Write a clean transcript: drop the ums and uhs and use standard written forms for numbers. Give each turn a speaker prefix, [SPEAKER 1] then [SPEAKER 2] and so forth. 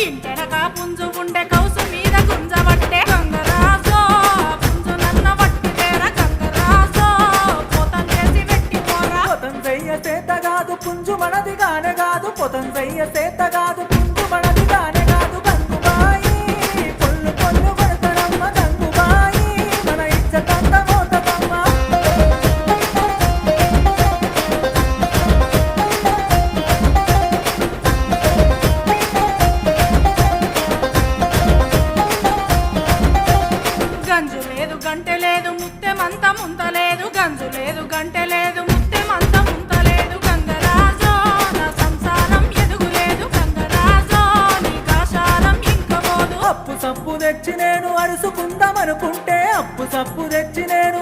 [SPEAKER 1] ఇంటెనక పుంజు ఉండే కౌసు మీద గుంజబట్టే గంగరాజో పుంజు నన్న వట్టి తేర గంగరాజో పోతం చేసి వెట్టి పోరా
[SPEAKER 2] పొతం చెయ్య చేత కాదు పుంజు మనది గానే కాదు పొతం చెయ్య చేత కాదు పుంజు మనది గానే కాదు గంగుబాయి పొల్లు పొల్లు కొడతడమ్మ గంగుబాయి మన ఇచ్చటంత మోతదమ్మ
[SPEAKER 1] గంజు లేదు గంటె లేదు ముత్తెమంత ముంతలేదు గంజు లేదు గంటె లేదు ముత్తెమంత ముంతలేదు గంగరాజో నా సంసారం ఎదుగులేదు గంగరాజో నీ కాశాలం ఇంకపోదు
[SPEAKER 2] అప్పు సప్పు తెచ్చి నేను అరుసుకుందామనుకుంటే అప్పు సప్పు తెచ్చి నేను